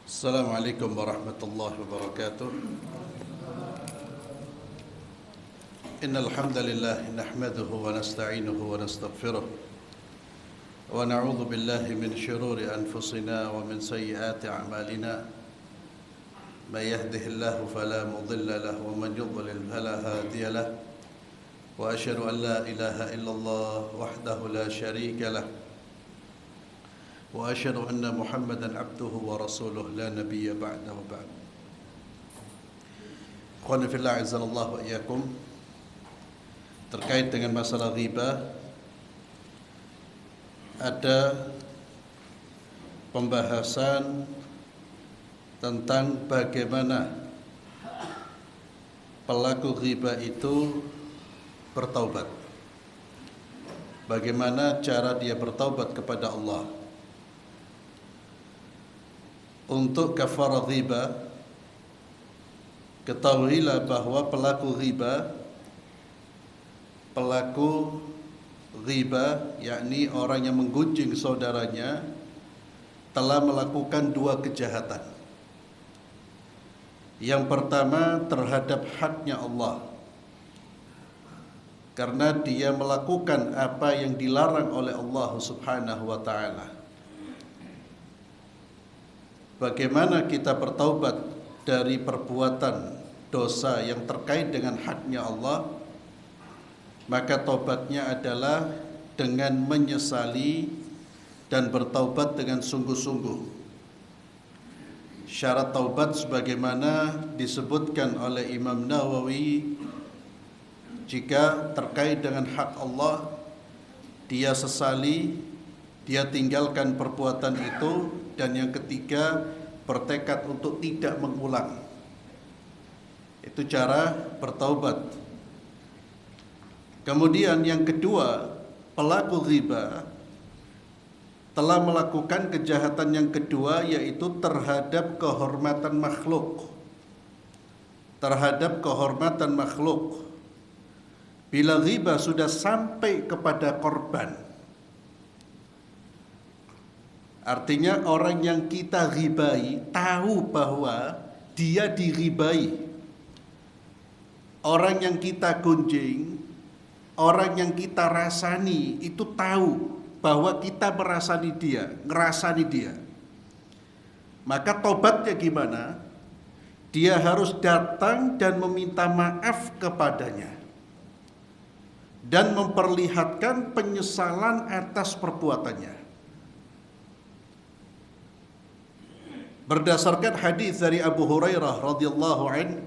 Assalamualaikum warahmatullahi wabarakatuh. Innal hamdalillah nahmaduhu wa nasta'inuhu wa nastaghfiruh wa na'udzu billahi min shururi anfusina wa min sayyiati a'malina. May yahdihillahu fala mudilla lahu wa man yudlil fala hadiya lahu. Wa asyhadu an la ilaha illallah wahdahu la syarika lahu. وأشهد أن محمدا عبده ورسوله لا نبي بعده وبعد. Ikhwani fillah azzalallahu wa iyyakum. Terkait dengan masalah ghibah, ada pembahasan tentang bagaimana pelaku ghibah itu bertaubat. Bagaimana cara dia bertaubat kepada Allah. Untuk kafarah ghibah, ketahuilah bahwa pelaku ghibah yakni orang yang menggunjing saudaranya telah melakukan dua kejahatan. Yang pertama terhadap haknya Allah, karena dia melakukan apa yang dilarang oleh Allah Subhanahu wa ta'ala. Bagaimana kita bertaubat dari perbuatan dosa yang terkait dengan haknya Allah? Maka taubatnya adalah dengan menyesali dan bertaubat dengan sungguh-sungguh. Syarat taubat sebagaimana disebutkan oleh Imam Nawawi, jika terkait dengan hak Allah, dia sesali, dia tinggalkan perbuatan itu. Dan yang ketiga, bertekad untuk tidak mengulang. Itu cara bertaubat. Kemudian yang kedua, pelaku ghibah telah melakukan kejahatan yang kedua, yaitu terhadap kehormatan makhluk. Terhadap kehormatan makhluk. Bila ghibah sudah sampai kepada korban, artinya orang yang kita ghibai tahu bahwa dia dighibai. Orang yang kita gunjing, orang yang kita rasani itu tahu bahwa kita ngerasani dia. Maka tobatnya gimana? Dia harus datang dan meminta maaf kepadanya dan memperlihatkan penyesalan atas perbuatannya. Berdasarkan hadis dari Abu Hurairah radhiyallahu anhu,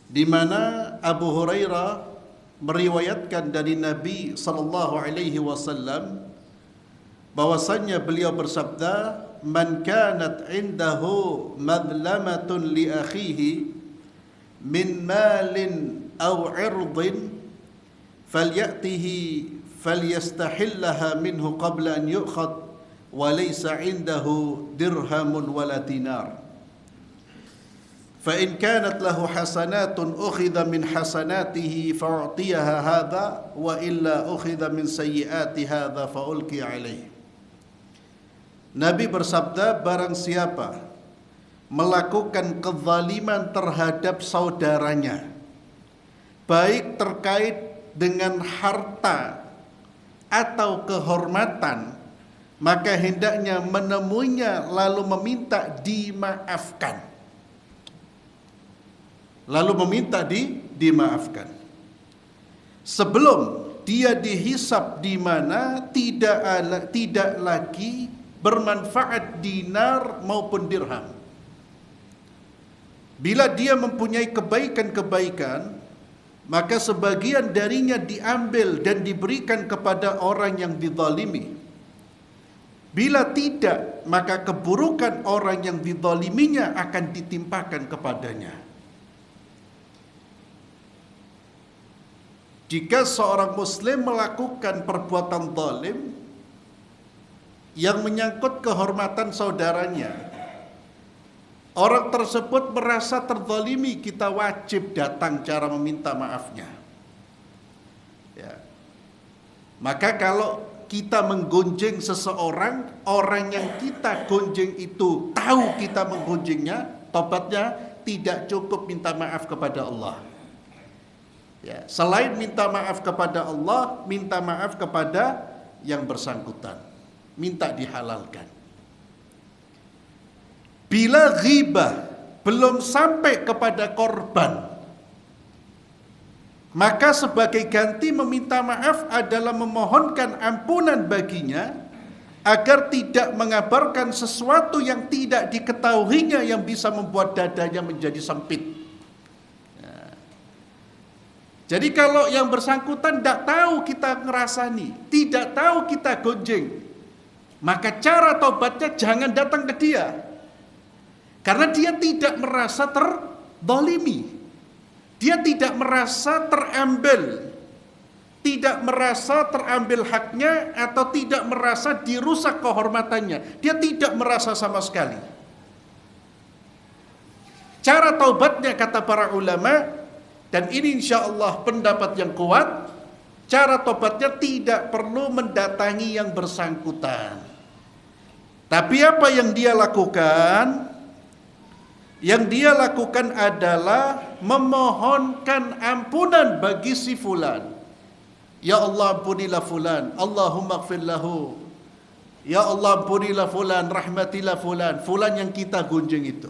di mana Abu Hurairah meriwayatkan dari Nabi sallallahu alaihi wasallam bahwasanya beliau bersabda, "Man kanat 'indahu madlamatun li akhihi min malin aw 'irdin falyatihi falyastahillaha minhu qabla an yu'khad وَلَيْسَ عِنْدَهُ دِرْهَمٌ وَلَا دِينَارٌ فَإِنْ كَانَتْ لَهُ حَسَنَاتٌ أُخِذَ مِنْ حَسَنَاتِهِ فَأُعْطِيَهَا هَذَا وَإِلَّا أُخِذَ مِنْ سَيِّئَاتِ هَذَا فَأُلْقِيَ عَلَيْهِ. Nabi bersabda, barang siapa melakukan kezaliman terhadap saudaranya, baik terkait dengan harta atau kehormatan, maka hendaknya menemuinya lalu meminta dimaafkan. Dimaafkan. Sebelum dia dihisab di mana tidak lagi bermanfaat dinar maupun dirham. Bila dia mempunyai kebaikan-kebaikan, maka sebagian darinya diambil dan diberikan kepada orang yang dizalimi. Bila tidak, maka keburukan orang yang dizaliminya akan ditimpakan kepadanya. Jika seorang muslim melakukan perbuatan zalim yang menyangkut kehormatan saudaranya, orang tersebut merasa terzalimi, kita wajib datang cara meminta maafnya. Ya. Maka kalau kita menggonjeng seseorang, orang yang kita gonjeng itu tahu kita menggonjengnya, tobatnya tidak cukup minta maaf kepada Allah. Ya, selain minta maaf kepada Allah, minta maaf kepada yang bersangkutan, minta dihalalkan. Bila ghibah belum sampai kepada korban, maka sebagai ganti meminta maaf adalah memohonkan ampunan baginya agar tidak mengabarkan sesuatu yang tidak diketahuinya yang bisa membuat dadanya menjadi sempit. Jadi kalau yang bersangkutan tidak tahu kita ngerasani, tidak tahu kita gonjeng, maka cara tobatnya jangan datang ke dia. Karena dia tidak merasa terdolimi. Dia tidak merasa terambil haknya atau tidak merasa dirusak kehormatannya. Dia tidak merasa sama sekali. Cara taubatnya kata para ulama, dan ini insya Allah pendapat yang kuat, cara taubatnya tidak perlu mendatangi yang bersangkutan. Tapi apa yang dia lakukan? Yang dia lakukan adalah memohonkan ampunan bagi si fulan. Ya Allah ampunilah fulan, Allahumma gfir lahu. Ya Allah ampunilah fulan, rahmatilah fulan, fulan yang kita gunjing itu.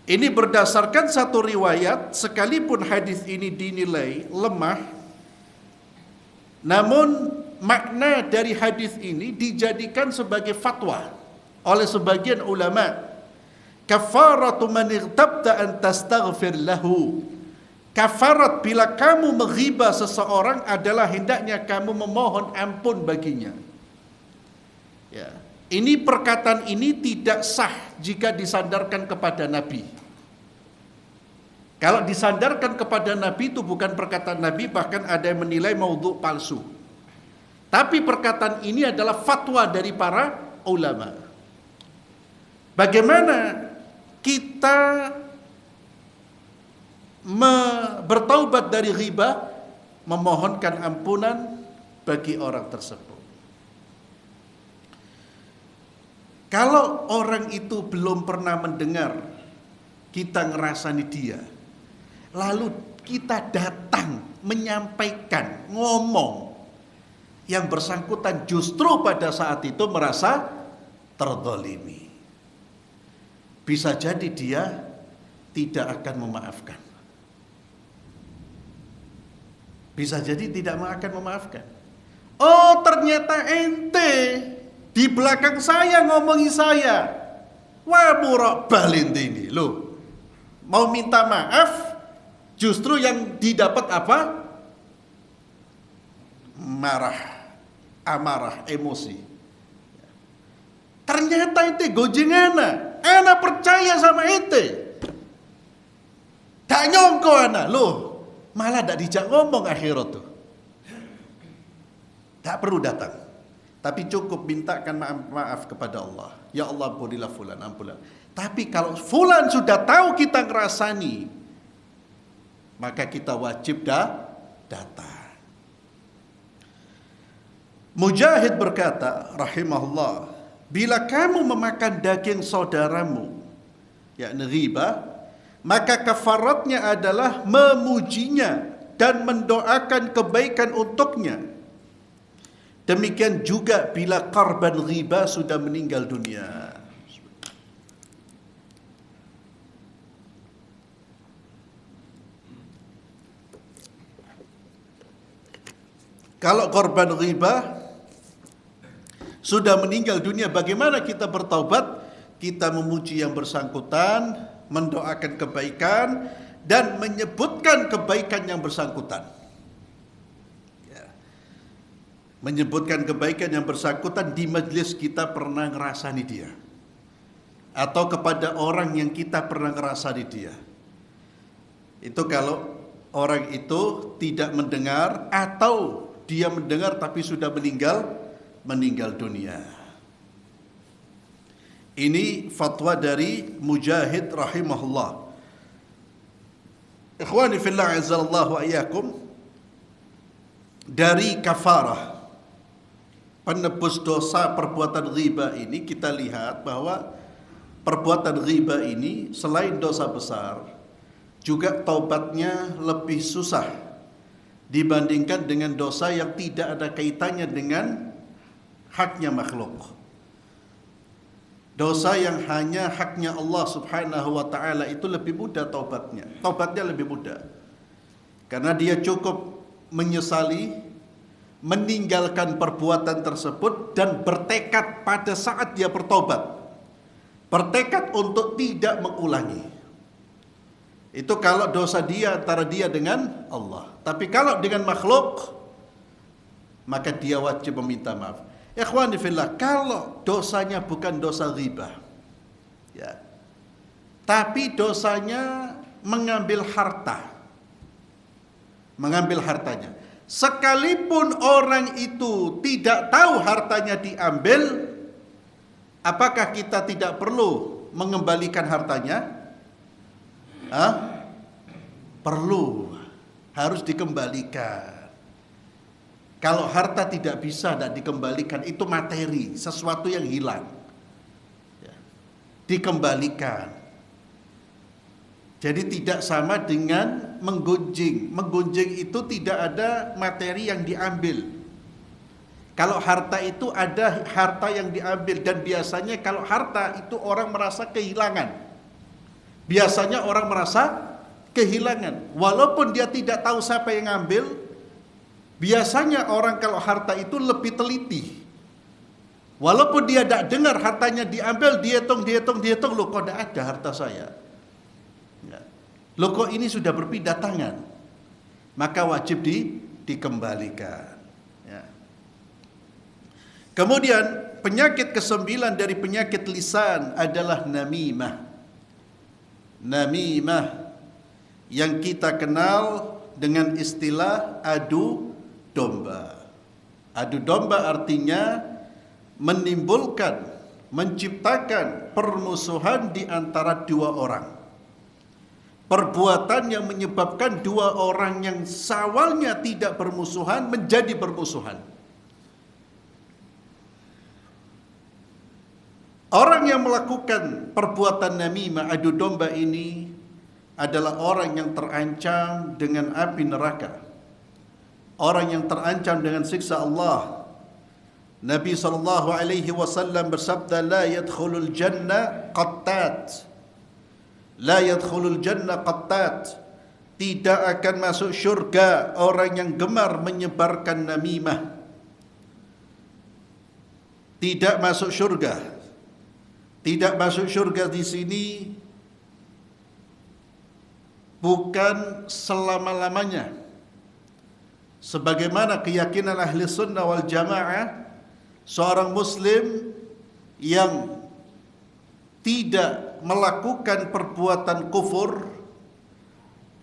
Ini berdasarkan satu riwayat, sekalipun hadis ini dinilai lemah, namun makna dari hadis ini dijadikan sebagai fatwa oleh sebagian ulama. Kafaratu man irtabta an tastaghfir lahu. Kafarat bila kamu menghibah seseorang adalah hendaknya kamu memohon ampun baginya. Ya. Ini perkataan ini tidak sah jika disandarkan kepada Nabi. Kalau disandarkan kepada Nabi itu bukan perkataan Nabi, bahkan ada yang menilai maudhu palsu. Tapi perkataan ini adalah fatwa dari para ulama. Bagaimana kita bertaubat dari ghibah? Memohonkan ampunan bagi orang tersebut. Kalau orang itu belum pernah mendengar kita ngerasani dia, lalu kita datang menyampaikan, ngomong, yang bersangkutan justru pada saat itu merasa terzalimi, bisa jadi dia tidak akan memaafkan. Bisa jadi tidak akan memaafkan. Oh, ternyata ente di belakang saya ngomongin saya. Wah, buruk balint ini. Loh, mau minta maaf, justru yang didapat apa? Marah, amarah, emosi. Ternyata ente gojengana. Ana percaya sama ente. Tak nyongko ana. Loh, malah tak dijak ngomong akhirat tuh. Tak perlu datang. Tapi cukup mintakan maaf kepada Allah. Ya Allah ampunilah fulan, ampunilah. Tapi kalau fulan sudah tahu kita ngerasani, maka kita wajib datang. Mujahid berkata, rahimahullah, bila kamu memakan daging saudaramu, yakni ghibah, maka kafaratnya adalah memujinya dan mendoakan kebaikan untuknya. Demikian juga bila korban ghibah sudah meninggal dunia. Kalau korban ghibah sudah meninggal dunia, bagaimana kita bertaubat? Kita memuji yang bersangkutan, mendoakan kebaikan, dan menyebutkan kebaikan yang bersangkutan. Ya. Menyebutkan kebaikan yang bersangkutan di majlis kita pernah ngerasani dia, atau kepada orang yang kita pernah ngerasani dia. Itu kalau orang itu tidak mendengar, atau dia mendengar tapi sudah meninggal dunia. Ini fatwa dari Mujahid rahimahullah. Ikhwani fillah azallahu wa iyyakum. dari kafarah penebus dosa perbuatan riba ini, kita lihat bahwa perbuatan riba ini selain dosa besar, juga taubatnya lebih susah dibandingkan dengan dosa yang tidak ada kaitannya dengan haknya makhluk. Dosa yang hanya haknya Allah Subhanahu wa ta'ala itu lebih mudah taubatnya. Taubatnya lebih mudah. Karena dia cukup menyesali, meninggalkan perbuatan tersebut dan bertekad pada saat dia bertobat. Bertekad untuk tidak mengulangi. Itu kalau dosa dia antara dia dengan Allah. Tapi kalau dengan makhluk, maka dia wajib meminta maaf. Ikhwani fillah, kalau dosanya bukan dosa riba, ya, tapi dosanya mengambil hartanya, sekalipun orang itu tidak tahu hartanya diambil, apakah kita tidak perlu mengembalikan hartanya? Perlu, harus dikembalikan. Kalau harta tidak bisa dan dikembalikan, itu materi, sesuatu yang hilang, ya, dikembalikan. Jadi tidak sama dengan menggunjing. Menggunjing itu tidak ada materi yang diambil. Kalau harta itu ada harta yang diambil, dan biasanya kalau harta itu orang merasa kehilangan. Biasanya orang merasa kehilangan, walaupun dia tidak tahu siapa yang ngambil. Biasanya orang kalau harta itu lebih teliti. Walaupun dia tidak dengar hartanya diambil, dia hitung, loh kok tidak ada harta saya. Ya. Loh kok ini sudah berpindah tangan. Maka wajib dikembalikan. Ya. Kemudian penyakit ke-9 dari penyakit lisan adalah namimah. Namimah yang kita kenal dengan istilah adu domba. Adu domba artinya menimbulkan, menciptakan permusuhan di antara dua orang. Perbuatan yang menyebabkan dua orang yang seawalnya tidak bermusuhan menjadi bermusuhan. Orang yang melakukan perbuatan namimah, adu domba ini adalah orang yang terancam dengan api neraka. Orang yang terancam dengan siksa Allah. Nabi SAW bersabda, la yadkhulul jannah qattat. La yadkhulul jannah qattat. Tidak akan masuk syurga orang yang gemar menyebarkan namimah. Tidak masuk syurga. Tidak masuk syurga di sini bukan selama-lamanya. Sebagaimana keyakinan ahli sunnah wal jamaah, seorang muslim yang tidak melakukan perbuatan kufur,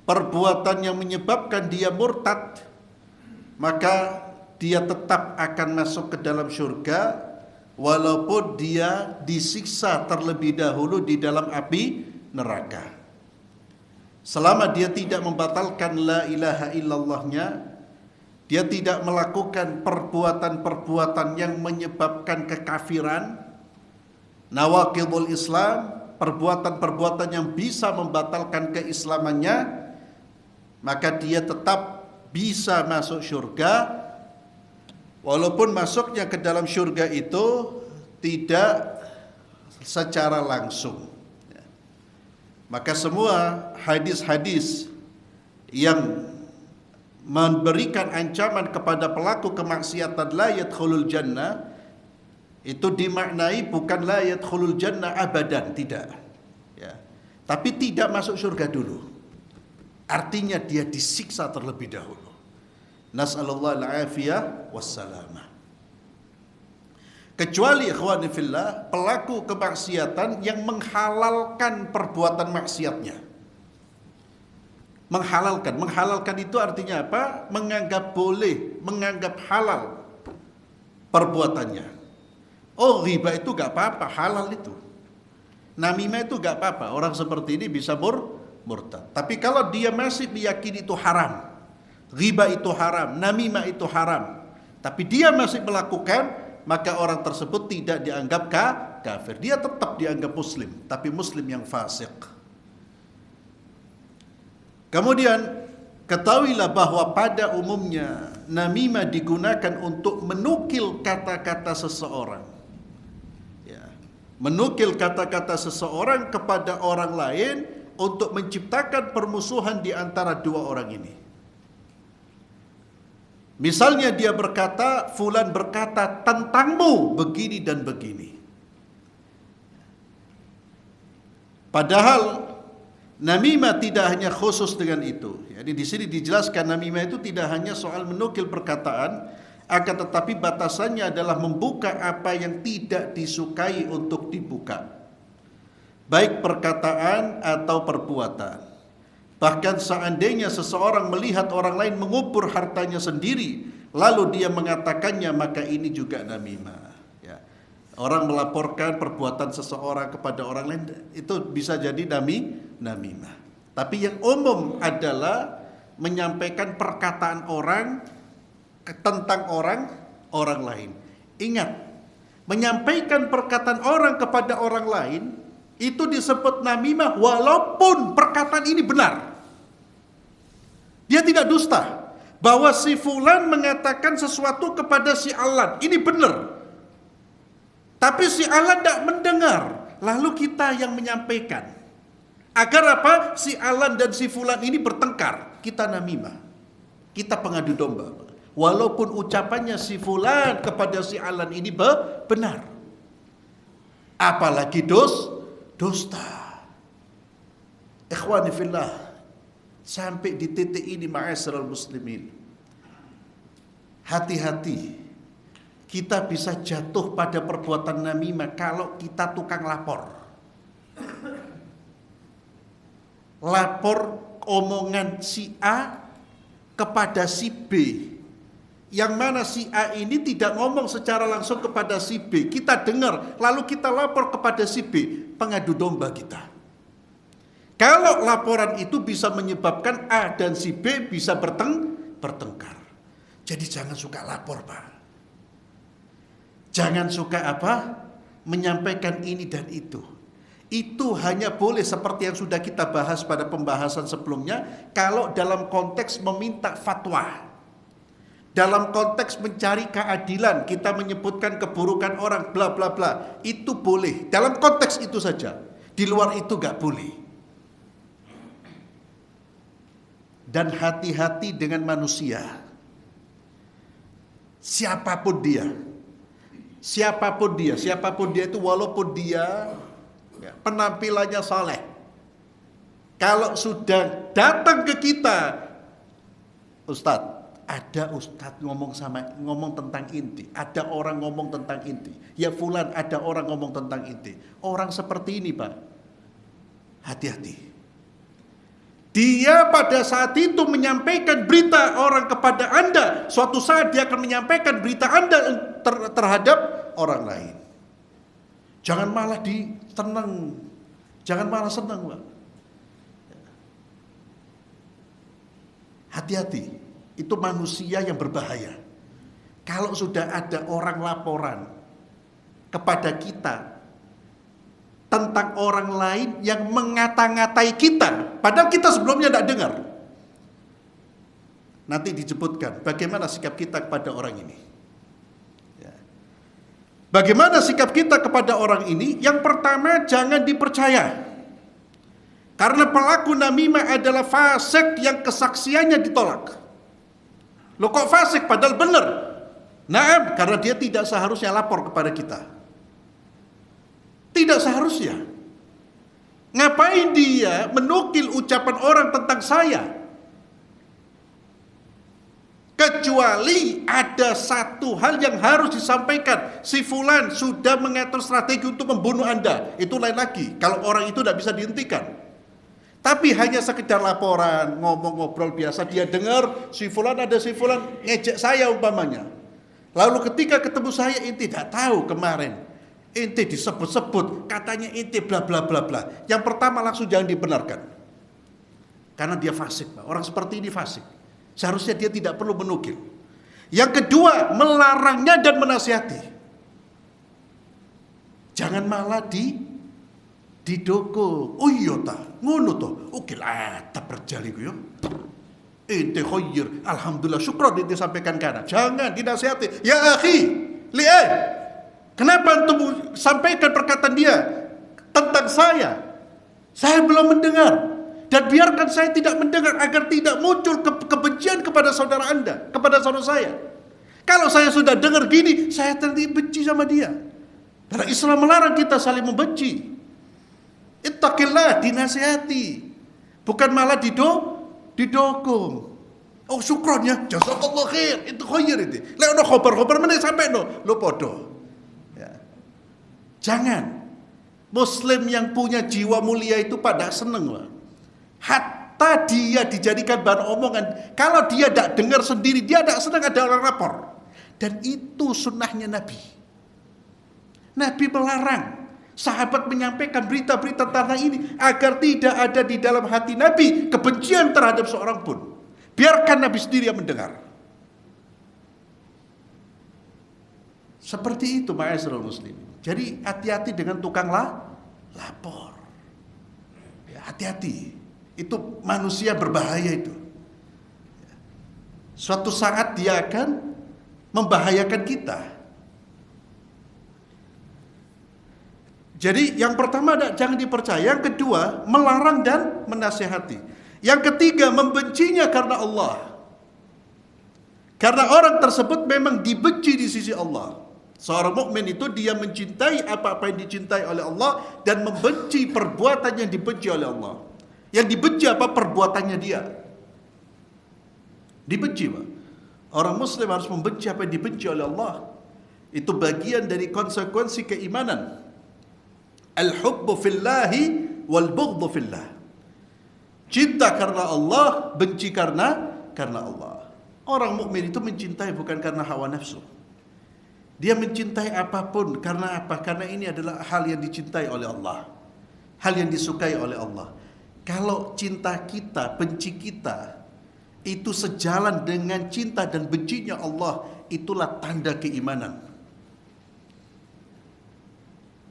perbuatan yang menyebabkan dia murtad, maka dia tetap akan masuk ke dalam syurga, walaupun dia disiksa terlebih dahulu di dalam api neraka. Selama dia tidak membatalkan la ilaha illallahnya, dia tidak melakukan perbuatan-perbuatan yang menyebabkan kekafiran, nawaqidul Islam, perbuatan-perbuatan yang bisa membatalkan keislamannya, maka dia tetap bisa masuk syurga, walaupun masuknya ke dalam syurga itu tidak secara langsung. Maka semua hadis-hadis yang memberikan ancaman kepada pelaku kemaksiatan la yadkhulul jannah itu dimaknai bukan la yadkhulul jannah abadan, tidak, ya, tapi tidak masuk surga dulu. Artinya dia disiksa terlebih dahulu. Nas'alullah al-afiyah wassalamah. Kecuali ikhwani fillah pelaku kemaksiatan yang menghalalkan perbuatan maksiatnya. Menghalalkan itu artinya apa? Menganggap boleh, menganggap halal perbuatannya. Oh, riba itu gak apa-apa, halal itu. Namimah itu gak apa-apa, orang seperti ini bisa murtad. Tapi kalau dia masih meyakini itu haram, riba itu haram, namimah itu haram, tapi dia masih melakukan, maka orang tersebut tidak dianggap kafir. Dia tetap dianggap muslim, tapi muslim yang fasik. Kemudian ketahuilah bahwa pada umumnya namimah digunakan untuk menukil kata-kata seseorang. Ya, menukil kata-kata seseorang kepada orang lain untuk menciptakan permusuhan di antara dua orang ini. Misalnya dia berkata, fulan berkata tentangmu begini dan begini. Padahal namimah tidak hanya khusus dengan itu. Jadi di sini dijelaskan namimah itu tidak hanya soal menukil perkataan, akan tetapi batasannya adalah membuka apa yang tidak disukai untuk dibuka, baik perkataan atau perbuatan. Bahkan seandainya seseorang melihat orang lain mengubur hartanya sendiri, lalu dia mengatakannya, maka ini juga namimah. Ya. Orang melaporkan perbuatan seseorang kepada orang lain, itu bisa jadi namimah. Tapi yang umum adalah menyampaikan perkataan orang tentang orang lain. Ingat, menyampaikan perkataan orang kepada orang lain itu disebut namimah walaupun perkataan ini benar. Dia tidak dusta bahwa si fulan mengatakan sesuatu kepada si Alan, ini benar. Tapi si Alan tidak mendengar, lalu kita yang menyampaikan. Agar apa? Si Alan dan si fulan ini bertengkar, kita namimah. Kita pengadu domba. Walaupun ucapannya si fulan kepada si Alan ini benar. Apalagi dusta. Ikhwani fillah, sampai di titik ini ma'asyiral muslimin, hati-hati, kita bisa jatuh pada perbuatan namimah kalau kita tukang lapor omongan si A kepada si B, yang mana si A ini tidak ngomong secara langsung kepada si B, kita dengar lalu kita lapor kepada si B, pengadu domba kita. Kalau laporan itu bisa menyebabkan A dan si B bisa bertengkar. Jadi jangan suka lapor, Pak. Jangan suka menyampaikan ini dan itu. Itu hanya boleh seperti yang sudah kita bahas pada pembahasan sebelumnya, kalau dalam konteks meminta fatwa. Dalam konteks mencari keadilan, kita menyebutkan keburukan orang, bla bla bla. Itu boleh, dalam konteks itu saja. Di luar itu gak boleh. Dan hati-hati dengan manusia. Siapapun dia itu, walaupun dia penampilannya saleh, kalau sudah datang ke kita, Ustadz, ada Ustadz ngomong tentang inti, ada orang ngomong tentang inti, ya fulan ada orang ngomong tentang inti, orang seperti ini Pak, hati-hati. Dia pada saat itu menyampaikan berita orang kepada Anda, suatu saat dia akan menyampaikan berita Anda terhadap orang lain. Jangan malah senang, Pak. Hati-hati, itu manusia yang berbahaya. Kalau sudah ada orang laporan kepada kita tentang orang lain yang mengata-ngatai kita, padahal kita sebelumnya tidak dengar. Nanti disebutkan bagaimana sikap kita kepada orang ini. Bagaimana sikap kita kepada orang ini? Yang pertama, jangan dipercaya. Karena pelaku namimah adalah fasik yang kesaksiannya ditolak. Loh kok fasik padahal benar? Nah, karena dia tidak seharusnya lapor kepada kita. Tidak seharusnya. Ngapain dia menukil ucapan orang tentang saya? Kecuali ada satu hal yang harus disampaikan. Si fulan sudah mengatur strategi untuk membunuh Anda. Itu lain lagi. Kalau orang itu tidak bisa dihentikan. Tapi hanya sekedar laporan, ngomong-ngobrol biasa. Dia dengar si fulan ngejek saya umpamanya. Lalu ketika ketemu saya, inti tidak tahu kemarin. Inti disebut-sebut, katanya inti bla bla bla bla. Yang pertama langsung jangan dibenarkan. Karena dia fasik, Pak. Orang seperti ini fasik. Seharusnya dia tidak perlu menukil. Yang kedua, melarangnya dan menasihati. Jangan malah didukung. Oh iya ta, ngono to. Oke lah, tak berjali yo. Ente khair, alhamdulillah, syukron ente sampaikan kana. Jangan dinasihati. Ya akhi, lihat. Kenapa antum sampaikan perkataan dia tentang saya? Saya belum mendengar. Dan biarkan saya tidak mendengar agar tidak muncul kebencian kepada saudara Anda, kepada saudara saya. Kalau saya sudah dengar gini, saya nanti benci sama dia. Karena Islam melarang kita saling membenci. Ittaqillah, dinasihati. Bukan malah didukung. Oh syukron ya, jazakallah khair, itu khair itu. Lek ono khobar meneh sampai lo podo. Ya. Jangan. Muslim yang punya jiwa mulia itu pada seneng lah. Hatta dia dijadikan bahan omongan. Kalau dia tidak dengar sendiri, dia tidak senang ada orang lapor. Dan itu sunnahnya Nabi. Nabi melarang sahabat menyampaikan berita-berita tentang ini agar tidak ada di dalam hati Nabi kebencian terhadap seorang pun. Biarkan Nabi sendiri yang mendengar. Seperti itu ma'asyiral muslimin. Jadi hati-hati dengan tukang lapor. Ya, hati-hati. Itu manusia berbahaya itu. Suatu saat dia akan membahayakan kita. Jadi yang pertama jangan dipercaya. Yang kedua, melarang dan menasihati. Yang ketiga, membencinya karena Allah. Karena orang tersebut memang dibenci di sisi Allah. Seorang mukmin itu dia mencintai apa-apa yang dicintai oleh Allah dan membenci perbuatan yang dibenci oleh Allah. Yang dibenci apa? Perbuatannya dia. Dibenci, Pak. Orang muslim harus membenci apa yang dibenci oleh Allah. Itu bagian dari konsekuensi keimanan. Al-hubbu fillahi wal bughdhu fillah. Cinta karena Allah, benci karena Allah. Orang mukmin itu mencintai bukan karena hawa nafsu. Dia mencintai apapun karena apa? Karena ini adalah hal yang dicintai oleh Allah. Hal yang disukai oleh Allah. Kalau cinta kita, benci kita itu sejalan dengan cinta dan bencinya Allah, itulah tanda keimanan.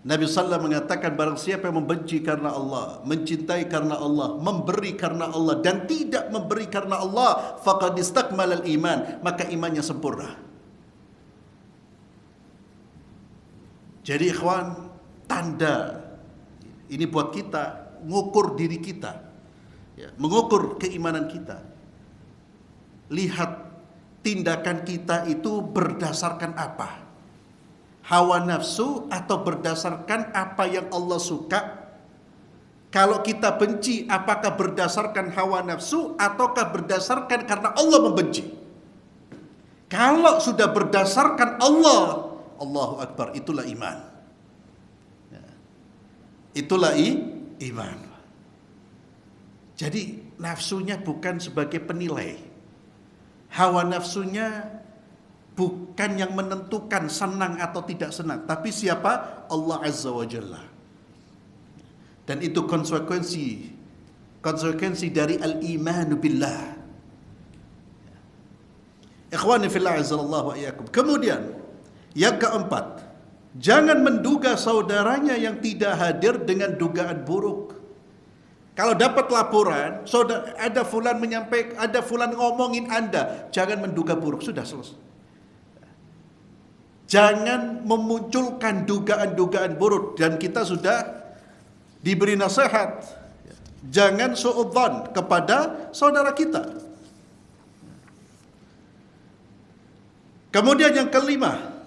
Nabi SAW mengatakan barang siapa yang membenci karena Allah, mencintai karena Allah, memberi karena Allah dan tidak memberi karena Allah, faqad istakmalal iman, maka imannya sempurna. Jadi ikhwan, tanda ini buat kita mengukur diri kita, ya, mengukur keimanan kita. Lihat tindakan kita itu berdasarkan apa? Hawa nafsu atau berdasarkan apa yang Allah suka? Kalau kita benci, apakah berdasarkan hawa nafsu ataukah berdasarkan karena Allah membenci? Kalau sudah berdasarkan Allah, Allahu Akbar, itulah iman. Ya. Itulah iman. Jadi nafsunya bukan sebagai penilai. Hawa nafsunya bukan yang menentukan senang atau tidak senang, tapi siapa? Allah Azza wa Jalla. Dan itu konsekuensi dari al-imanu billah. Ikhwani fillah azallahu wa iyyakum. Kemudian yang keempat, jangan menduga saudaranya yang tidak hadir dengan dugaan buruk. Kalau dapat laporan, ada fulan menyampaikan, ada fulan ngomongin Anda, jangan menduga buruk, sudah selesai. Jangan memunculkan dugaan-dugaan buruk, dan kita sudah diberi nasihat. Jangan suudzon kepada saudara kita. Kemudian yang kelima,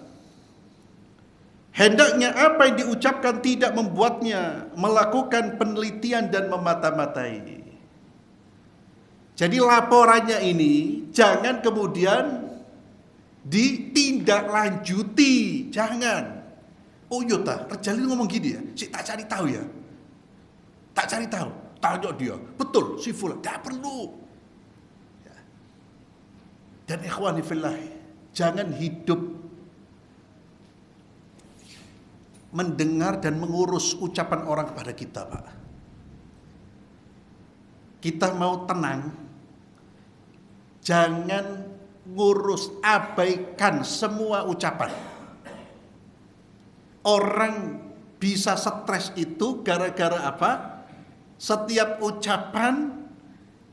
hendaknya apa yang diucapkan tidak membuatnya melakukan penelitian dan memata-matai. Jadi laporannya ini jangan kemudian ditindaklanjuti, jangan. Oh yota, Rejali ngomong gini ya, si tak cari tahu ya, tak cari tahu, tanya dia, betul si fulan, tak perlu. Dan ikhwani fillah, jangan hidup mendengar dan mengurus ucapan orang kepada kita, Pak. Kita mau tenang, Jangan ngurus, abaikan semua ucapan. Orang bisa stres itu gara-gara apa? Setiap ucapan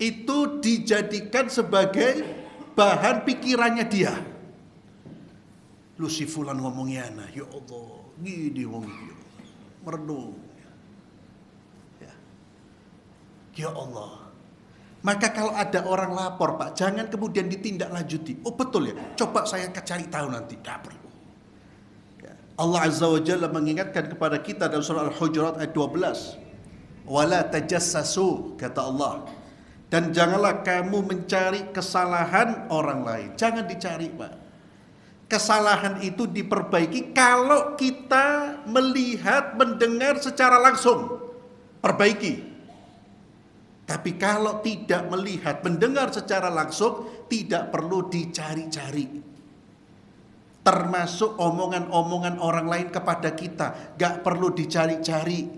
itu dijadikan sebagai bahan pikirannya dia. Lu si fulan ngomongnya nah, ya Allah, gini wong iki. Merenung. Ya Allah. Maka kalau ada orang lapor, Pak, jangan kemudian ditindaklanjuti. Oh betul ya, coba saya cari tahu nanti. Tidak perlu. Allah Azza wa Jalla mengingatkan kepada kita dalam surah Al-Hujurat ayat 12. Wala tajassasu, kata Allah. Dan janganlah kamu mencari kesalahan orang lain. Jangan dicari, Pak. Kesalahan itu diperbaiki kalau kita melihat, mendengar secara langsung. Perbaiki. Tapi kalau tidak melihat, mendengar secara langsung, tidak perlu dicari-cari. Termasuk omongan-omongan orang lain kepada kita, gak perlu dicari-cari.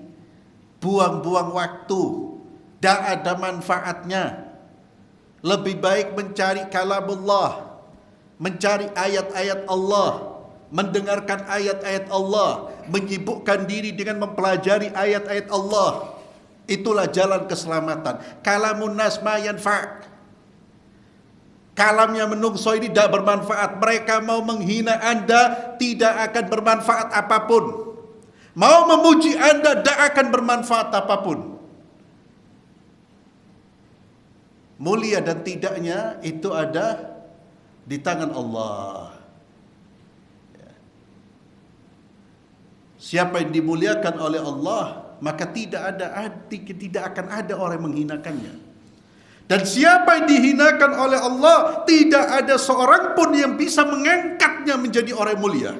Buang-buang waktu, gak ada manfaatnya. Lebih baik mencari kalamullah, mencari ayat-ayat Allah, mendengarkan ayat-ayat Allah, menyibukkan diri dengan mempelajari ayat-ayat Allah. Itulah jalan keselamatan. Kalamun nas ma yanfa'. Kalamnya menungso ini tidak bermanfaat. Mereka mau menghina Anda, tidak akan bermanfaat apapun. Mau memuji Anda, tidak akan bermanfaat apapun. Mulia dan tidaknya itu ada di tangan Allah. Siapa yang dimuliakan oleh Allah, maka tidak akan ada orang yang menghinakannya. Dan siapa yang dihinakan oleh Allah, tidak ada seorang pun yang bisa mengangkatnya menjadi orang yang mulia.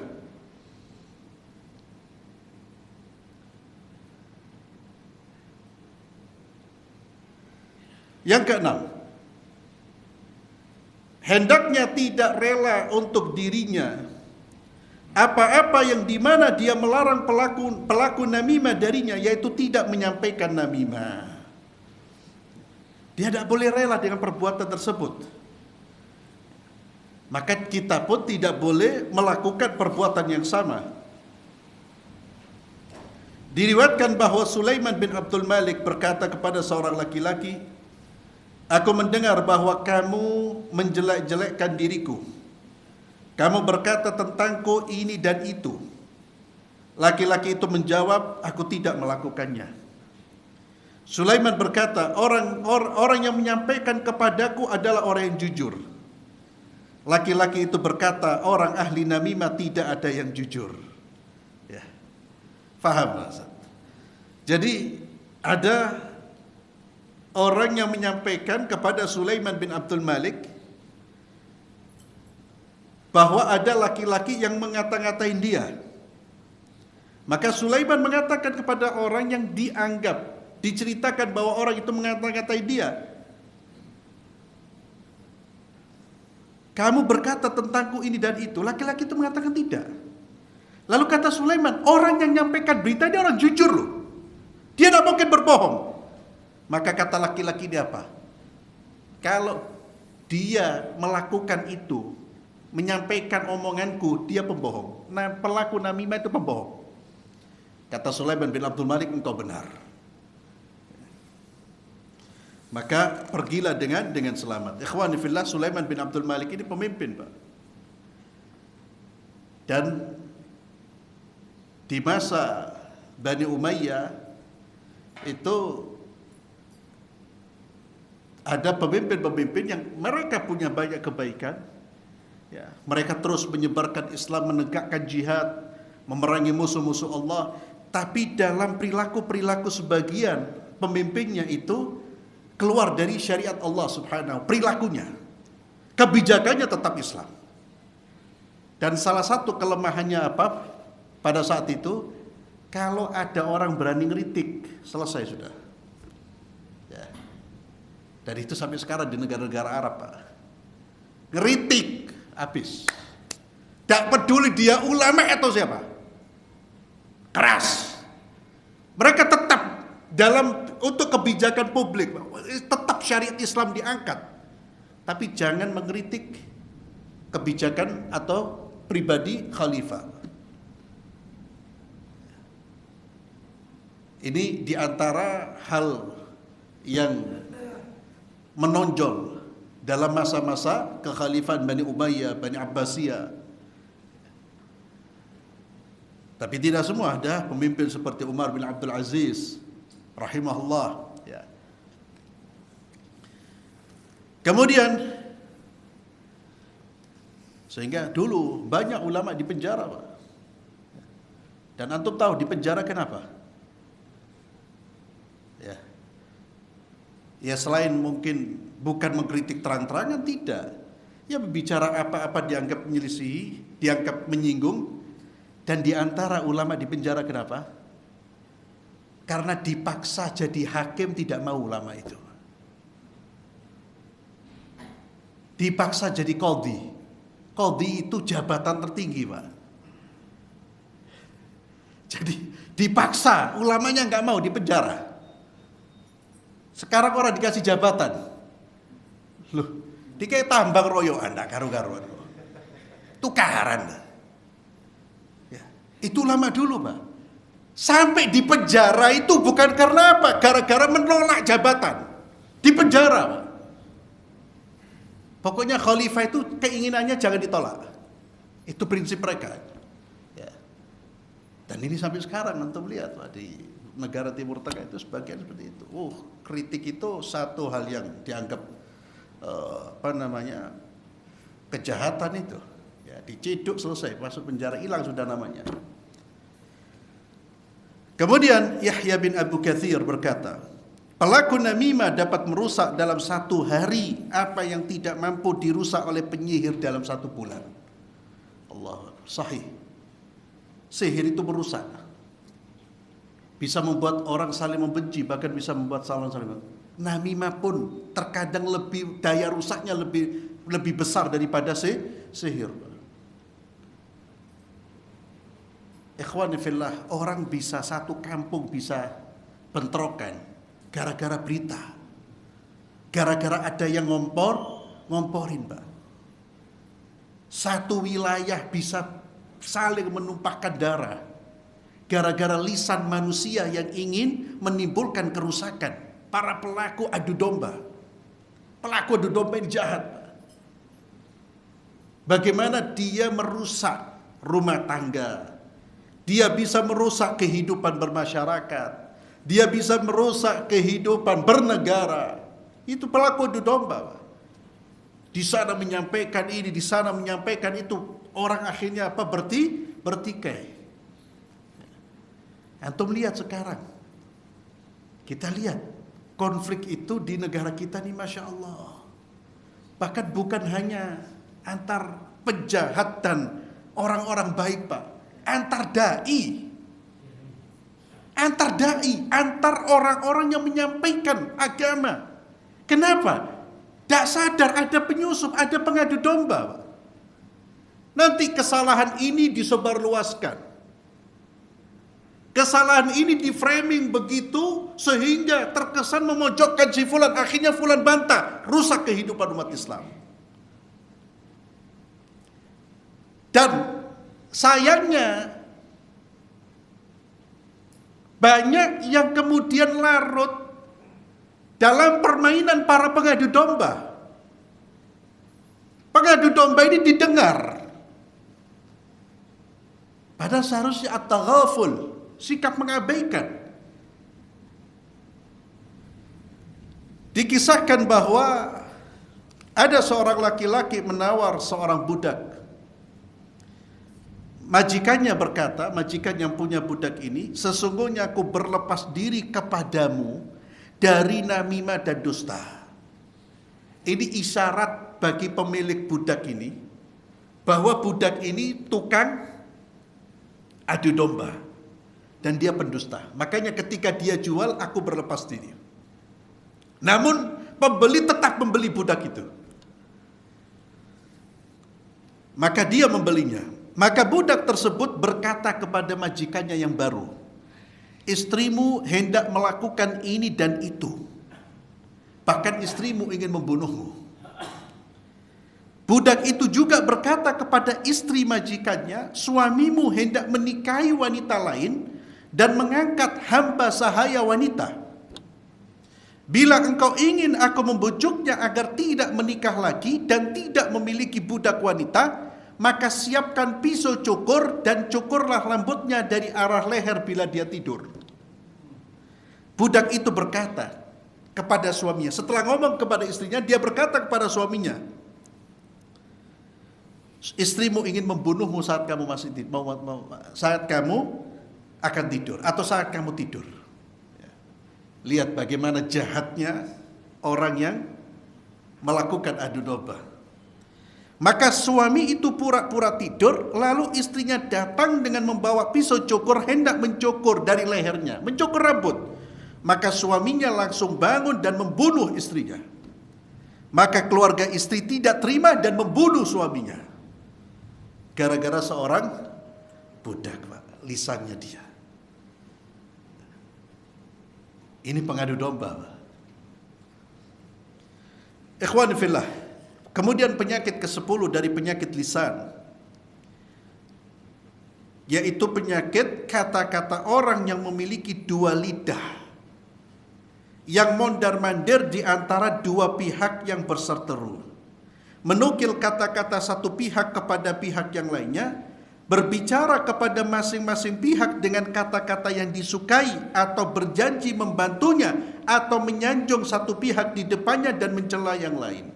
Yang keenam, hendaknya tidak rela untuk dirinya apa-apa yang dimana dia melarang pelaku namimah darinya, yaitu tidak menyampaikan namimah. Dia tidak boleh rela dengan perbuatan tersebut. Maka kita pun tidak boleh melakukan perbuatan yang sama. Diriwayatkan bahwa Sulaiman bin Abdul Malik berkata kepada seorang laki-laki, "Aku mendengar bahwa kamu menjelek-jelekkan diriku. Kamu berkata tentangku ini dan itu." Laki-laki itu menjawab, "Aku tidak melakukannya." Sulaiman berkata, orang yang menyampaikan kepadaku adalah orang yang jujur. Laki-laki itu berkata, orang ahli namimah tidak ada yang jujur. Ya. Faham, Ustaz? Jadi ada orang yang menyampaikan kepada Sulaiman bin Abdul Malik bahwa ada laki-laki yang ngata-ngatain dia. Maka Sulaiman mengatakan kepada orang yang diceritakan bahwa orang itu ngata-ngatain dia, "Kamu berkata tentangku ini dan itu." Laki-laki itu mengatakan tidak. Lalu kata Sulaiman, orang yang menyampaikan berita ini orang jujur loh. Dia tidak mungkin berbohong. Maka kata laki-laki dia apa? Kalau dia melakukan itu, menyampaikan omonganku, dia pembohong. Nah, pelaku namimah itu pembohong. Kata Sulaiman bin Abdul Malik, engkau benar. Maka pergilah dengan selamat. Ikhwani fillah, Sulaiman bin Abdul Malik ini pemimpin, Pak. Dan di masa Bani Umayyah itu ada pemimpin-pemimpin yang mereka punya banyak kebaikan. Ya, mereka terus menyebarkan Islam, menegakkan jihad, memerangi musuh-musuh Allah. Tapi dalam perilaku sebagian pemimpinnya itu keluar dari syariat Allah subhanahu, perilakunya, kebijakannya tetap Islam. Dan salah satu kelemahannya apa pada saat itu, kalau ada orang berani ngeritik, selesai sudah. Ya. Dan itu sampai sekarang di negara-negara Arab, Pak. Ngeritik, habis. Tidak peduli dia ulama atau siapa, keras. Mereka tetap untuk kebijakan publik, tetap syariat Islam diangkat. Tapi jangan mengkritik kebijakan atau pribadi khalifah. Ini diantara hal yang menonjol dalam masa-masa kekhalifahan Bani Umayyah, Bani Abbasiyah. Tapi tidak semua, ada pemimpin seperti Umar bin Abdul Aziz rahimahullah. Ya. Kemudian, sehingga dulu banyak ulama di penjara, Pak. Dan antum tahu di penjara kenapa? Ya selain mungkin bukan mengkritik terang-terangan, tidak. Ya berbicara apa-apa dianggap menyelisihi, dianggap menyinggung. Dan diantara ulama di penjara kenapa? Karena dipaksa jadi hakim, tidak mau ulama itu. Dipaksa jadi qadhi. Qadhi itu jabatan tertinggi, Pak. Jadi dipaksa, ulamanya nggak mau di penjara. Sekarang orang dikasih jabatan. Loh, dikasih tambang royokan, enggak karu-karuan. Tukaran. Ya, itu lama dulu, Pak. Sampai di penjara itu bukan karena apa? Gara-gara menolak jabatan. Di penjara, Pak. Pokoknya khalifah itu keinginannya jangan ditolak. Itu prinsip mereka. Ya. Dan ini sampai sekarang antum lihat, Pak, di negara Timur Tengah itu sebagian seperti itu. Kritik itu satu hal yang dianggap kejahatan itu. Ya, diciduk selesai, masuk penjara, hilang sudah namanya. Kemudian Yahya bin Abu Katsir berkata, pelaku namimah dapat merusak dalam satu hari apa yang tidak mampu dirusak oleh penyihir dalam satu bulan. Allah, sahih. Sihir itu merusak. Bisa membuat orang saling membenci, bahkan bisa membuat saling namimah pun terkadang lebih daya rusaknya lebih besar daripada sihir. Ikhwani fillah, orang bisa satu kampung bisa bentrokan gara-gara berita. Gara-gara ada yang ngomporin, Pak. Satu wilayah bisa saling menumpahkan darah gara-gara lisan manusia yang ingin menimbulkan kerusakan. Para pelaku adu domba. Pelaku adu domba ini jahat. Bagaimana dia merusak rumah tangga. Dia bisa merusak kehidupan bermasyarakat. Dia bisa merusak kehidupan bernegara. Itu pelaku adu domba. Di sana menyampaikan ini, di sana menyampaikan itu. Orang akhirnya apa? Bertikai. Antum lihat sekarang. Kita lihat konflik itu di negara kita nih, Masya Allah. Bahkan bukan hanya antar penjahat dan orang-orang baik, Pak. Antar dai, antar orang-orang yang menyampaikan agama. Kenapa? Tak sadar ada penyusup, ada pengadu domba, Pak. Nanti kesalahan ini disebarluaskan. Kesalahan ini di framing begitu sehingga terkesan memojokkan si fulan. Akhirnya fulan bantah, rusak kehidupan umat Islam. Dan sayangnya banyak yang kemudian larut dalam permainan para pengadu domba. Pengadu domba ini didengar. Padahal seharusnya at-taghaful, sikap mengabaikan. Dikisahkan bahwa ada seorang laki-laki menawar seorang budak. Majikannya berkata, majikan yang punya budak ini, sesungguhnya aku berlepas diri kepadamu dari namimah dan dusta. Ini isyarat bagi pemilik budak ini bahwa budak ini tukang adu domba dan dia pendusta. Makanya ketika dia jual, aku berlepas diri. Namun pembeli tetap membeli budak itu. Maka dia membelinya. Maka budak tersebut berkata kepada majikannya yang baru, istrimu hendak melakukan ini dan itu. Bahkan istrimu ingin membunuhmu. Budak itu juga berkata kepada istri majikannya, suamimu hendak menikahi wanita lain dan mengangkat hamba sahaya wanita. Bila engkau ingin aku membujuknya agar tidak menikah lagi dan tidak memiliki budak wanita, maka siapkan pisau cukur dan cukurlah rambutnya dari arah leher bila dia tidur. Budak itu berkata kepada suaminya, setelah ngomong kepada istrinya, dia berkata kepada suaminya, istrimu ingin membunuhmu saat kamu masih saat kamu akan tidur atau saat kamu tidur. Lihat bagaimana jahatnya orang yang melakukan adu domba. Maka suami itu pura-pura tidur, lalu istrinya datang dengan membawa pisau cukur hendak mencukur dari lehernya, mencukur rambut. Maka suaminya langsung bangun dan membunuh istrinya. Maka keluarga istri tidak terima dan membunuh suaminya. Gara-gara seorang budak, Pak, lisannya dia. Ini pengadu domba, Pak. Ikhwan fillah. Kemudian penyakit ke-10 dari penyakit lisan, yaitu penyakit kata-kata orang yang memiliki dua lidah, yang mondar-mandir di antara dua pihak yang berseteru, menukil kata-kata satu pihak kepada pihak yang lainnya, berbicara kepada masing-masing pihak dengan kata-kata yang disukai, atau berjanji membantunya, atau menyanjung satu pihak di depannya dan mencela yang lain.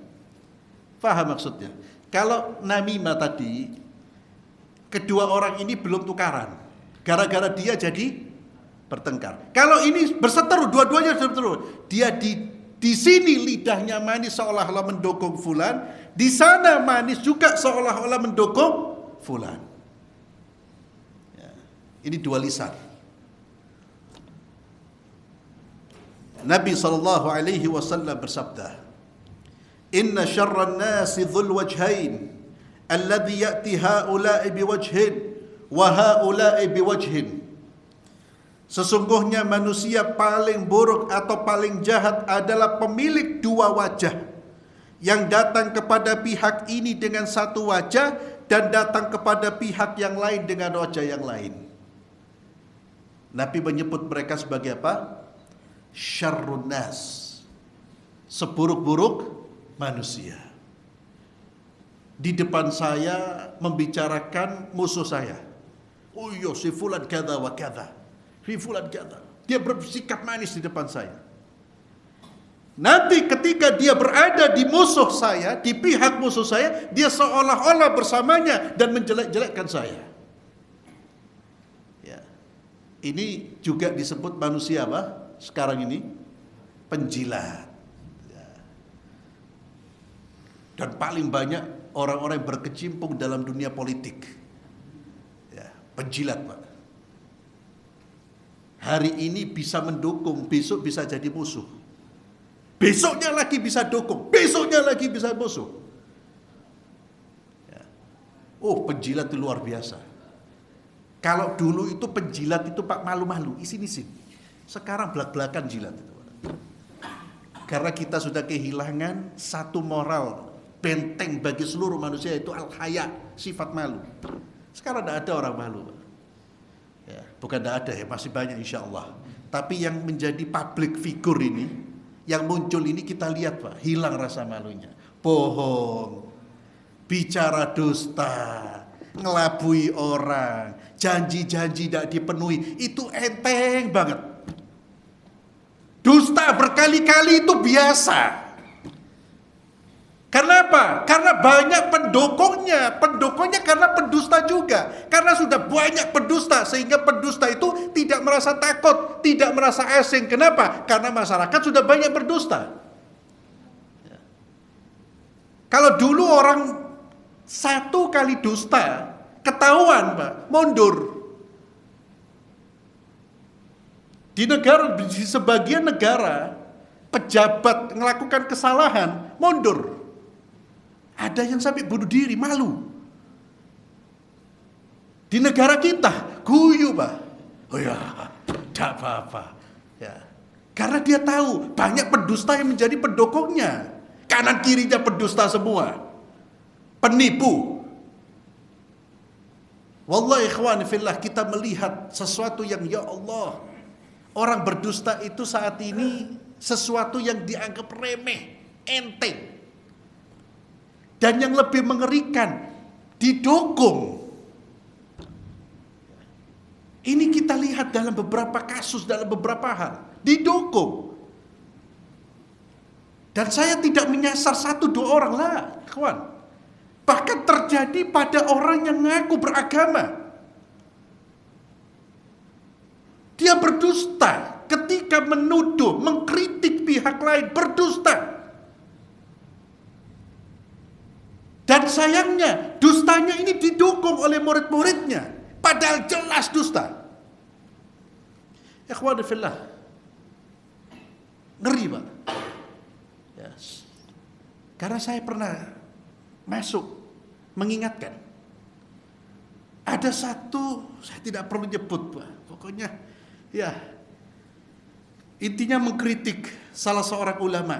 Faham maksudnya? Kalau namimah tadi, kedua orang ini belum tukaran, gara-gara dia jadi bertengkar. Kalau ini berseteru, dua-duanya berseteru, dia di sini lidahnya manis seolah-olah mendukung fulan, di sana manis juga seolah-olah mendukung fulan. Ya, ini dua lisan. Nabi SAW bersabda, Inna syarran nasi dhul wajhain alladhi ya'ti ha'ula'i biwajhin wa ha'ula'i biwajhin. Sesungguhnya manusia paling buruk atau paling jahat adalah pemilik dua wajah, yang datang kepada pihak ini dengan satu wajah dan datang kepada pihak yang lain dengan wajah yang lain. Nabi menyebut mereka sebagai apa? Syarrun nas, seburuk-buruk manusia. Di depan saya membicarakan musuh saya. Oh iya, si fulan kada wa kada, si fulan kada. Dia bersikap manis di depan saya. Nanti ketika dia berada di musuh saya, di pihak musuh saya, dia seolah-olah bersamanya dan menjelek-jelekkan saya. Ya. Ini juga disebut manusia apa? Sekarang ini penjilat. Dan paling banyak orang-orang yang berkecimpung dalam dunia politik. Ya, penjilat, Pak. Hari ini bisa mendukung, besok bisa jadi musuh. Besoknya lagi bisa dukung, besoknya lagi bisa musuh. Ya. Oh, penjilat itu luar biasa. Kalau dulu itu penjilat itu Pak malu-malu, isin-isin. Sekarang belak-belakan jilat itu. Karena kita sudah kehilangan satu moral benteng bagi seluruh manusia, itu al-haya, sifat malu. Sekarang tidak ada orang malu. Ya, bukan tidak ada ya, masih banyak insya Allah. Tapi yang menjadi public figure ini, yang muncul ini kita lihat Pak, hilang rasa malunya. Bohong, bicara dusta, ngelabui orang, janji-janji tidak dipenuhi, itu enteng banget. Dusta berkali-kali itu biasa. Kenapa? Karena banyak pendukungnya. Pendukungnya karena pendusta juga. Karena sudah banyak pendusta, sehingga pendusta itu tidak merasa takut, tidak merasa asing. Kenapa? Karena masyarakat sudah banyak berdusta. Kalau dulu orang satu kali dusta, ketahuan Pak, mundur. Di sebagian negara, pejabat melakukan kesalahan, mundur. Ada yang sampai bunuh diri, malu. Di negara kita, guyu Pak. Oh ya, tidak apa-apa. Ya. Karena dia tahu banyak pendusta yang menjadi pendukungnya. Kanan kirinya pendusta semua. penipu. Wallahi ikhwan fillah, kita melihat sesuatu yang ya Allah, orang berdusta itu saat ini sesuatu yang dianggap remeh, enteng. Dan yang lebih mengerikan, didukung. Ini kita lihat dalam beberapa kasus, dalam beberapa hal, didukung. Dan saya tidak menyasar 1-2 orang lah, kawan. Bahkan terjadi pada orang yang ngaku beragama. Dia berdusta ketika menuduh, mengkritik pihak lain, berdusta. Dan sayangnya, dustanya ini didukung oleh murid-muridnya. Padahal jelas dusta. Ikhwan fillah. Ngeri, Pak. Yes. Karena saya pernah masuk, mengingatkan. Ada satu, saya tidak perlu nyebut, Pak. Pokoknya, ya, intinya mengkritik salah seorang ulama.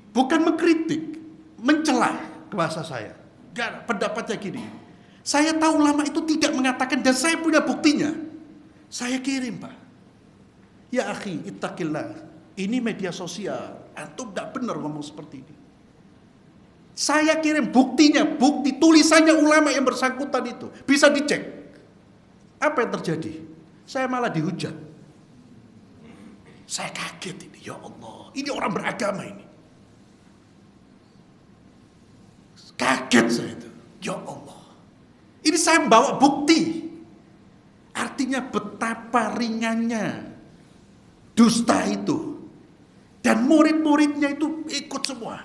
Bukan mengkritik, mencela bahasa saya. Dan pendapatnya gini, saya tahu ulama itu tidak mengatakan dan saya punya buktinya. Saya kirim, Pak. Ya akhi, ittaqillah. Ini media sosial. Antum tidak benar ngomong seperti ini. Saya kirim buktinya, bukti tulisannya ulama yang bersangkutan itu. Bisa dicek. Apa yang terjadi? Saya malah dihujat. Saya kaget ini, ya Allah. Ini orang beragama ini. Kaget saya itu. Ya Allah. Ini saya membawa bukti. Artinya betapa ringannya dusta itu. Dan murid-muridnya itu ikut semua.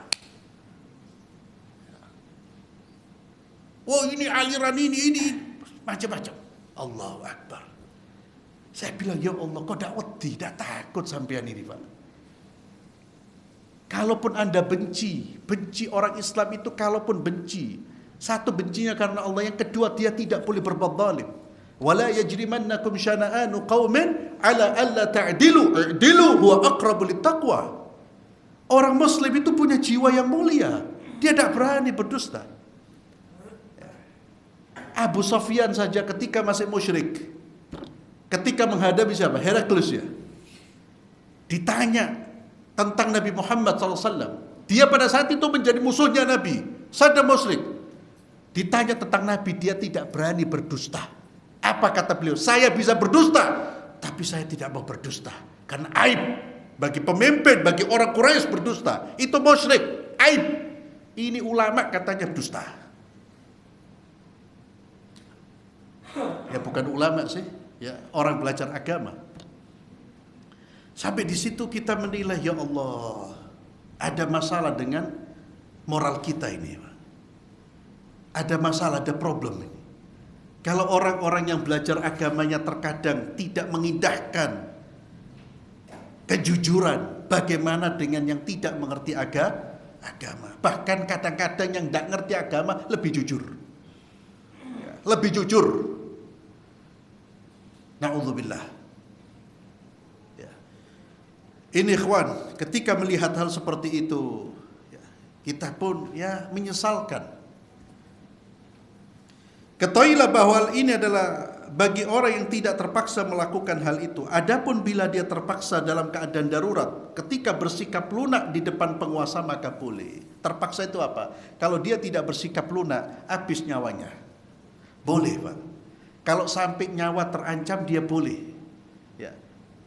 Oh ini aliran ini macam-macam. Allahu Akbar. Saya bilang, ya Allah, kok tidak wedi, tidak takut sampean ini, Pak. Kalaupun Anda benci orang Islam itu, kalaupun benci, satu bencinya karena Allah, yang kedua dia tidak boleh berbuat zalim. Wala yajrimannakum syana'anu qaumin ala alla ta'dilu, i'dilu huwa aqrabu littaqwa. Orang Muslim itu punya jiwa yang mulia, dia tidak berani berdusta. Abu Sufyan saja ketika masih musyrik, ketika menghadapi siapa? Heraklius ya. Ditanya tentang Nabi Muhammad SAW. Dia pada saat itu menjadi musuhnya Nabi. Sadar musyrik. Ditanya tentang Nabi, dia tidak berani berdusta. Apa kata beliau? Saya bisa berdusta, tapi saya tidak mau berdusta. Karena aib bagi pemimpin, bagi orang Quraisy berdusta. Itu musyrik, aib. Ini ulama katanya dusta. Ya bukan ulama sih, ya orang belajar agama. Sampai di situ kita menilai, ya Allah, ada masalah dengan moral kita ini. Ada masalah, ada problem ini. Kalau orang-orang yang belajar agamanya terkadang tidak mengindahkan kejujuran, bagaimana dengan yang tidak mengerti agama? Bahkan kadang-kadang yang tidak ngerti agama lebih jujur. Lebih jujur. Na'udzubillah. Ini ikhwan, ketika melihat hal seperti itu, kita pun menyesalkan. Ketahuilah bahwa hal ini adalah bagi orang yang tidak terpaksa melakukan hal itu. Adapun bila dia terpaksa dalam keadaan darurat, ketika bersikap lunak di depan penguasa maka boleh. Terpaksa itu apa? Kalau dia tidak bersikap lunak, habis nyawanya. Boleh, Pak. Kalau sampai nyawa terancam, dia boleh. Ya.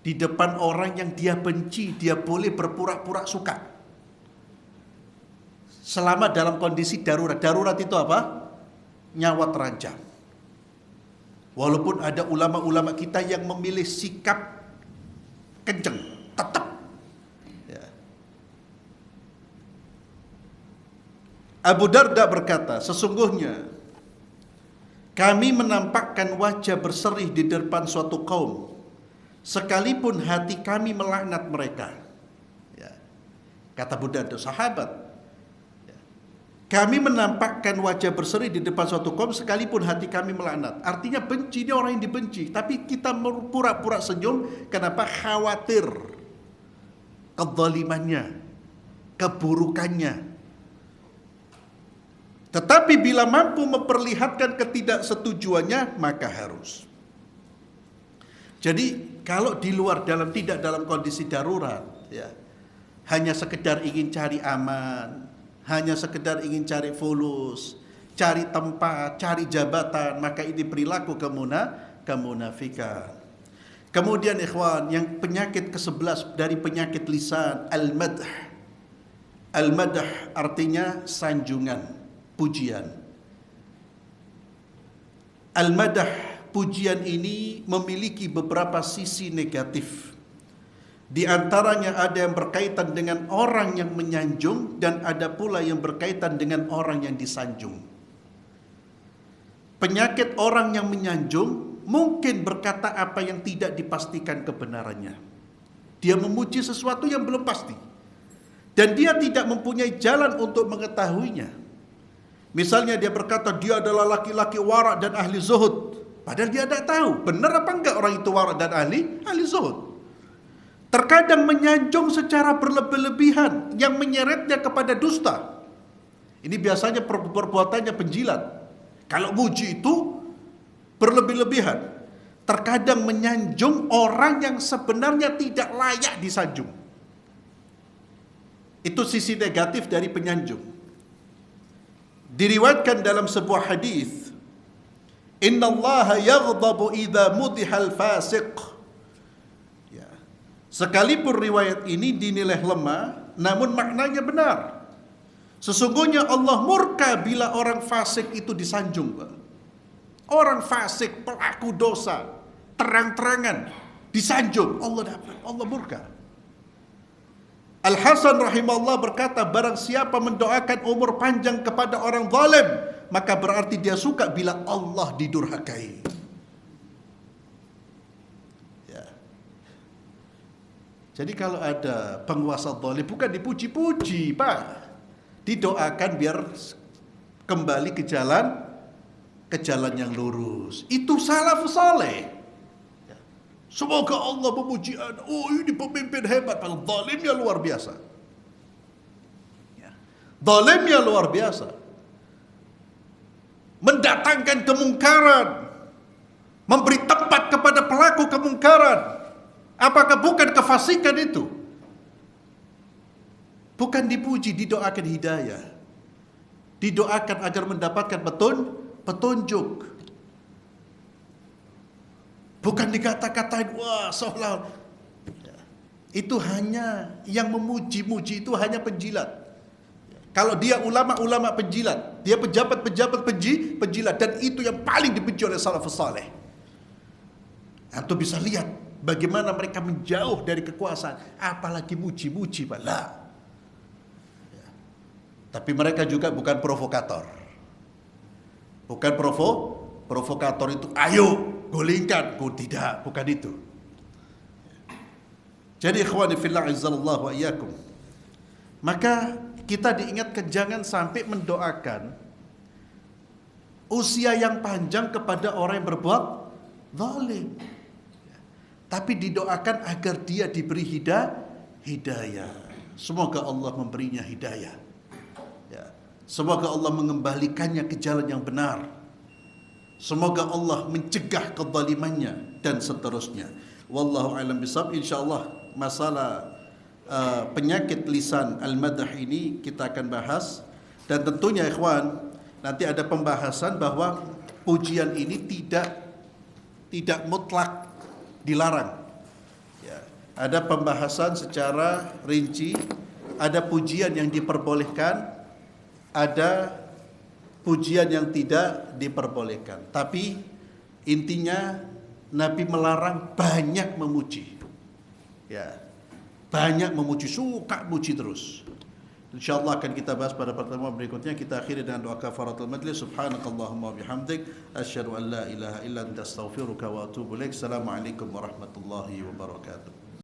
Di depan orang yang dia benci, dia boleh berpura-pura suka. Selama dalam kondisi darurat. Darurat itu apa? Nyawa terancam. Walaupun ada ulama-ulama kita yang memilih sikap kenceng, tetap. Ya. Abu Darda berkata, sesungguhnya kami menampakkan wajah berserih di depan suatu kaum, sekalipun hati kami melaknat mereka. Ya. Kata Abu Darda, sahabat, kami menampakkan wajah berseri di depan suatu kaum sekalipun hati kami melaknat. Artinya benci, ini orang yang dibenci. Tapi kita pura-pura senyum. Kenapa? Khawatir kezalimannya, keburukannya. Tetapi bila mampu memperlihatkan ketidaksetujuannya, maka harus. Jadi kalau di luar tidak dalam kondisi darurat, ya, hanya sekedar ingin cari aman, hanya sekedar ingin cari fulus, cari tempat, cari jabatan, maka ini perilaku kemunafikan. Kemudian ikhwan, yang penyakit ke-11 dari penyakit lisan, al-madh. Al-madh artinya sanjungan, pujian. Al-madh, pujian ini memiliki beberapa sisi negatif. Di antaranya ada yang berkaitan dengan orang yang menyanjung dan ada pula yang berkaitan dengan orang yang disanjung. Penyakit orang yang menyanjung mungkin berkata apa yang tidak dipastikan kebenarannya. Dia memuji sesuatu yang belum pasti dan dia tidak mempunyai jalan untuk mengetahuinya. Misalnya dia berkata dia adalah laki-laki warak dan ahli zuhud, padahal dia tidak tahu benar apa enggak orang itu warak dan ahli zuhud. Terkadang menyanjung secara berlebih-lebihan yang menyeretnya kepada dusta. Ini biasanya perbuatannya penjilat. Kalau muji itu berlebih-lebihan. Terkadang menyanjung orang yang sebenarnya tidak layak disanjung. Itu sisi negatif dari penyanjung. Diriwayatkan dalam sebuah hadis, "Innallaha yaghdabu idza mudihal fasiq." Ya. Sekalipun riwayat ini dinilai lemah, namun maknanya benar. Sesungguhnya Allah murka bila orang fasik itu disanjung, Pak. Orang fasik, pelaku dosa, terang-terangan disanjung, Allah murka. Al-Hasan rahimahullah berkata, barang siapa mendoakan umur panjang kepada orang zalim, maka berarti dia suka bila Allah didurhakai. Ya. Jadi kalau ada penguasa zalim bukan dipuji-puji, Pak. Didoakan biar kembali ke jalan yang lurus. Itu salafus saleh. Semoga Allah memuji Anda. Oh, ini pemimpin hebat. Kalau zalimnya luar biasa. Zalimnya luar biasa. Mendatangkan kemungkaran. Memberi tempat kepada pelaku kemungkaran. Apakah bukan kefasikan itu? Bukan dipuji, didoakan hidayah. Didoakan agar mendapatkan petunjuk. Bukan dikata-katain, wah seolah. Itu hanya yang memuji-muji itu hanya penjilat. Kalau dia ulama-ulama penjilat, dia pejabat-pejabat penjilat, dan itu yang paling dibenci oleh salafus saleh. Antum bisa lihat bagaimana mereka menjauh dari kekuasaan, apalagi muji-muji, Pak. Lah. Tapi mereka juga bukan provokator. Bukan provokator itu, ayo gulingkan. Tidak, bukan itu. Jadi ikhwani fillah azzallahu wa iyyakum. Maka kita diingatkan jangan sampai mendoakan usia yang panjang kepada orang yang berbuat zalim. Tapi didoakan agar dia diberi hidayah. Semoga Allah memberinya hidayah. Semoga Allah mengembalikannya ke jalan yang benar. Semoga Allah mencegah kezalimannya dan seterusnya. Wallahu a'lam bishawab. Insyaallah masalah penyakit lisan al-madh ini kita akan bahas, dan tentunya ikhwan nanti ada pembahasan bahwa pujian ini tidak mutlak dilarang. Ya, ada pembahasan secara rinci, ada pujian yang diperbolehkan, ada pujian yang tidak diperbolehkan. Tapi intinya Nabi melarang banyak memuji. Ya, banyak memuji, suka muji terus. InsyaAllah akan kita bahas pada pertemuan berikutnya. Kita akhiri dengan doa kafaratul majlis. Subhanakallahumma bihamdik, asyhadu an la ilaha illa anta astaghfiruka wa atubu ilaik. Assalamualaikum warahmatullahi wabarakatuh.